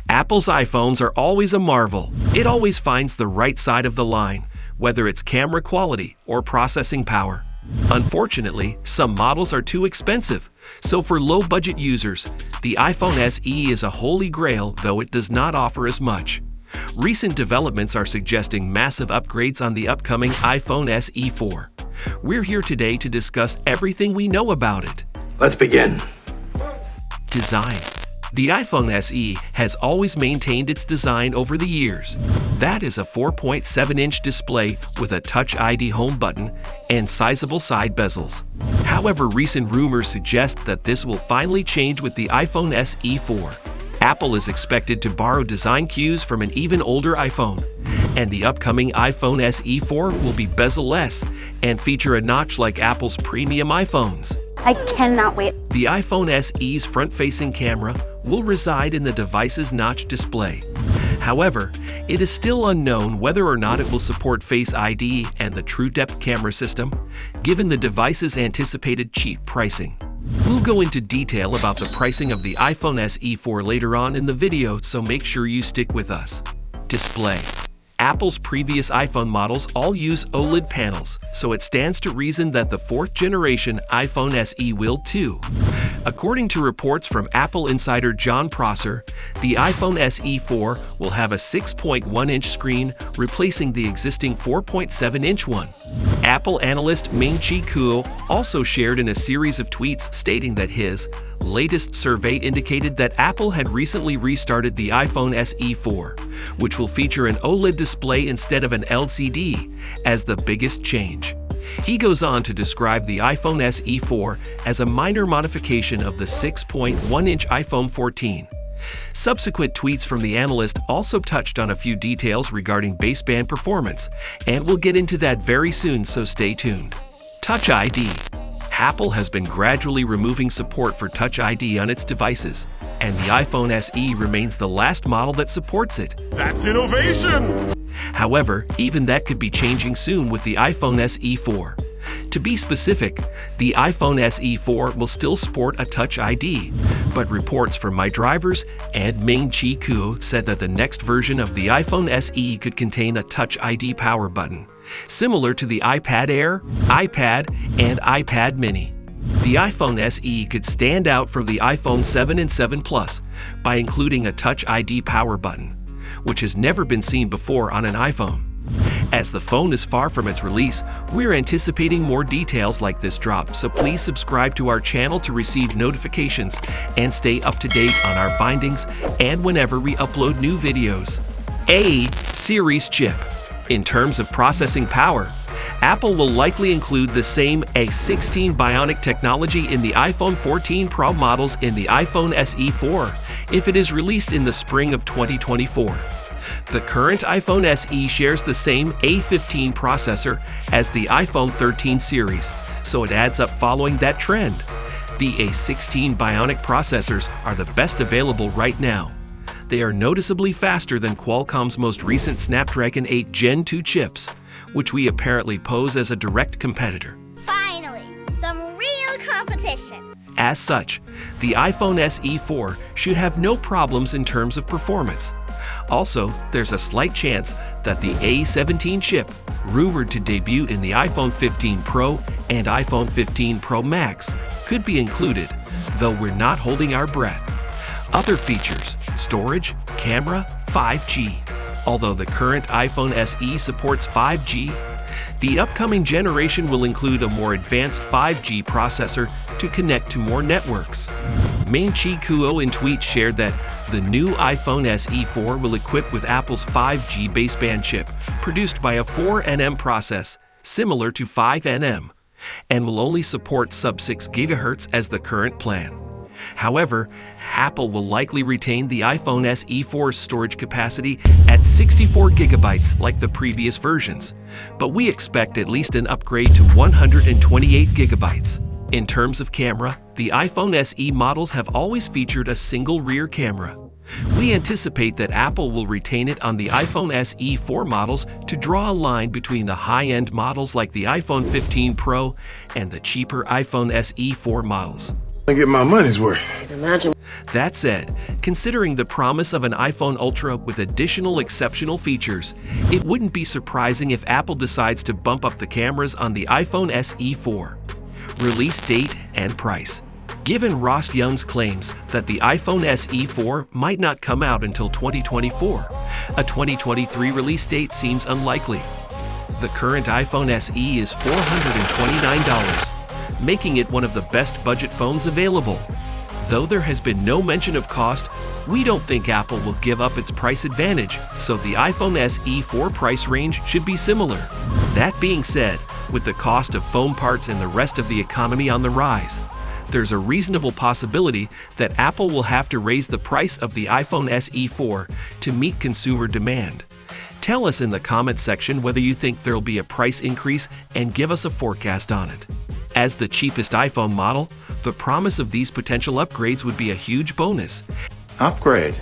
Apple's iPhones are always a marvel. It always finds the right side of the line, whether it's camera quality or processing power. Unfortunately, some models are too expensive, so for low-budget users, the iPhone SE is a holy grail, though it does not offer as much. Recent developments are suggesting massive upgrades on the upcoming iPhone SE 4. We're here today to discuss everything we know about it. Let's begin. Design. The iPhone SE has always maintained its design over the years. That is a 4.7-inch display with a Touch ID home button and sizable side bezels. However, recent rumors suggest that this will finally change with the iPhone SE 4. Apple is expected to borrow design cues from an even older iPhone, and the upcoming iPhone SE 4 will be bezel-less and feature a notch like Apple's premium iPhones. I cannot wait. The iPhone SE's front-facing camera will reside in the device's notch display. However, it is still unknown whether or not it will support Face ID and the True Depth camera system, given the device's anticipated cheap pricing. We'll go into detail about the pricing of the iPhone SE 4 later on in the video, so make sure you stick with us. Display. Apple's previous iPhone models all use OLED panels, so it stands to reason that the 4th generation iPhone SE will too. According to reports from Apple insider John Prosser, the iPhone SE 4 will have a 6.1-inch screen, replacing the existing 4.7-inch one. Apple analyst Ming-Chi Kuo also shared in a series of tweets stating that his latest survey indicated that Apple had recently restarted the iPhone SE 4, which will feature an OLED display instead of an LCD, as the biggest change. He goes on to describe the iPhone SE 4 as a minor modification of the 6.1-inch iPhone 14. Subsequent tweets from the analyst also touched on a few details regarding baseband performance, and we'll get into that very soon, so stay tuned. Touch ID. Apple has been gradually removing support for Touch ID on its devices, and the iPhone SE remains the last model that supports it. That's innovation! However, even that could be changing soon with the iPhone SE 4. To be specific, the iPhone SE 4 will still sport a Touch ID, but reports from MyDrivers and Ming-Chi Kuo said that the next version of the iPhone SE could contain a Touch ID power button, similar to the iPad Air, iPad, and iPad mini. The iPhone SE could stand out from the iPhone 7 and 7 Plus by including a Touch ID power button, which has never been seen before on an iPhone. As the phone is far from its release, we're anticipating more details like this drop, so please subscribe to our channel to receive notifications and stay up to date on our findings and whenever we upload new videos. A series chip. In terms of processing power, Apple will likely include the same A16 Bionic technology in the iPhone 14 Pro models in the iPhone SE 4 if it is released in the spring of 2024. The current iPhone SE shares the same A15 processor as the iPhone 13 series, so it adds up following that trend. The A16 Bionic processors are the best available right now. They are noticeably faster than Qualcomm's most recent Snapdragon 8 Gen 2 chips, which we apparently pose as a direct competitor. Finally, some real competition. As such, the iPhone SE 4 should have no problems in terms of performance. Also, there's a slight chance that the A17 chip, rumored to debut in the iPhone 15 Pro and iPhone 15 Pro Max, could be included, though we're not holding our breath. Other features: storage, camera, 5G. Although the current iPhone SE supports 5G, the upcoming generation will include a more advanced 5G processor to connect to more networks. Ming-Chi Kuo in tweets shared that the new iPhone SE 4 will equip with Apple's 5G baseband chip, produced by a 4nm process, similar to 5nm, and will only support sub-6 GHz as the current plan. However, Apple will likely retain the iPhone SE 4's storage capacity at 64 GB like the previous versions, but we expect at least an upgrade to 128 GB. In terms of camera, the iPhone SE models have always featured a single rear camera. We anticipate that Apple will retain it on the iPhone SE 4 models to draw a line between the high-end models like the iPhone 15 Pro and the cheaper iPhone SE 4 models. I get my money's worth. Imagine. That said, considering the promise of an iPhone Ultra with additional exceptional features, it wouldn't be surprising if Apple decides to bump up the cameras on the iPhone SE 4. Release date and price. Given Ross Young's claims that the iPhone SE 4 might not come out until 2024, a 2023 release date seems unlikely. The current iPhone SE is $429, making it one of the best budget phones available. Though there has been no mention of cost, we don't think Apple will give up its price advantage, so the iPhone SE 4 price range should be similar. That being said, with the cost of phone parts and the rest of the economy on the rise, there's a reasonable possibility that Apple will have to raise the price of the iPhone SE 4 to meet consumer demand. Tell us in the comments section whether you think there'll be a price increase and give us a forecast on it. As the cheapest iPhone model, the promise of these potential upgrades would be a huge bonus. Upgrade.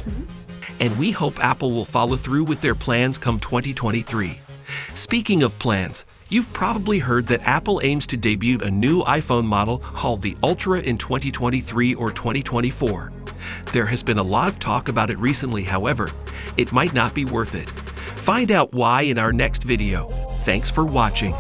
And we hope Apple will follow through with their plans come 2023. Speaking of plans, you've probably heard that Apple aims to debut a new iPhone model called the Ultra in 2023 or 2024. There has been a lot of talk about it recently, however, it might not be worth it. Find out why in our next video. Thanks for watching.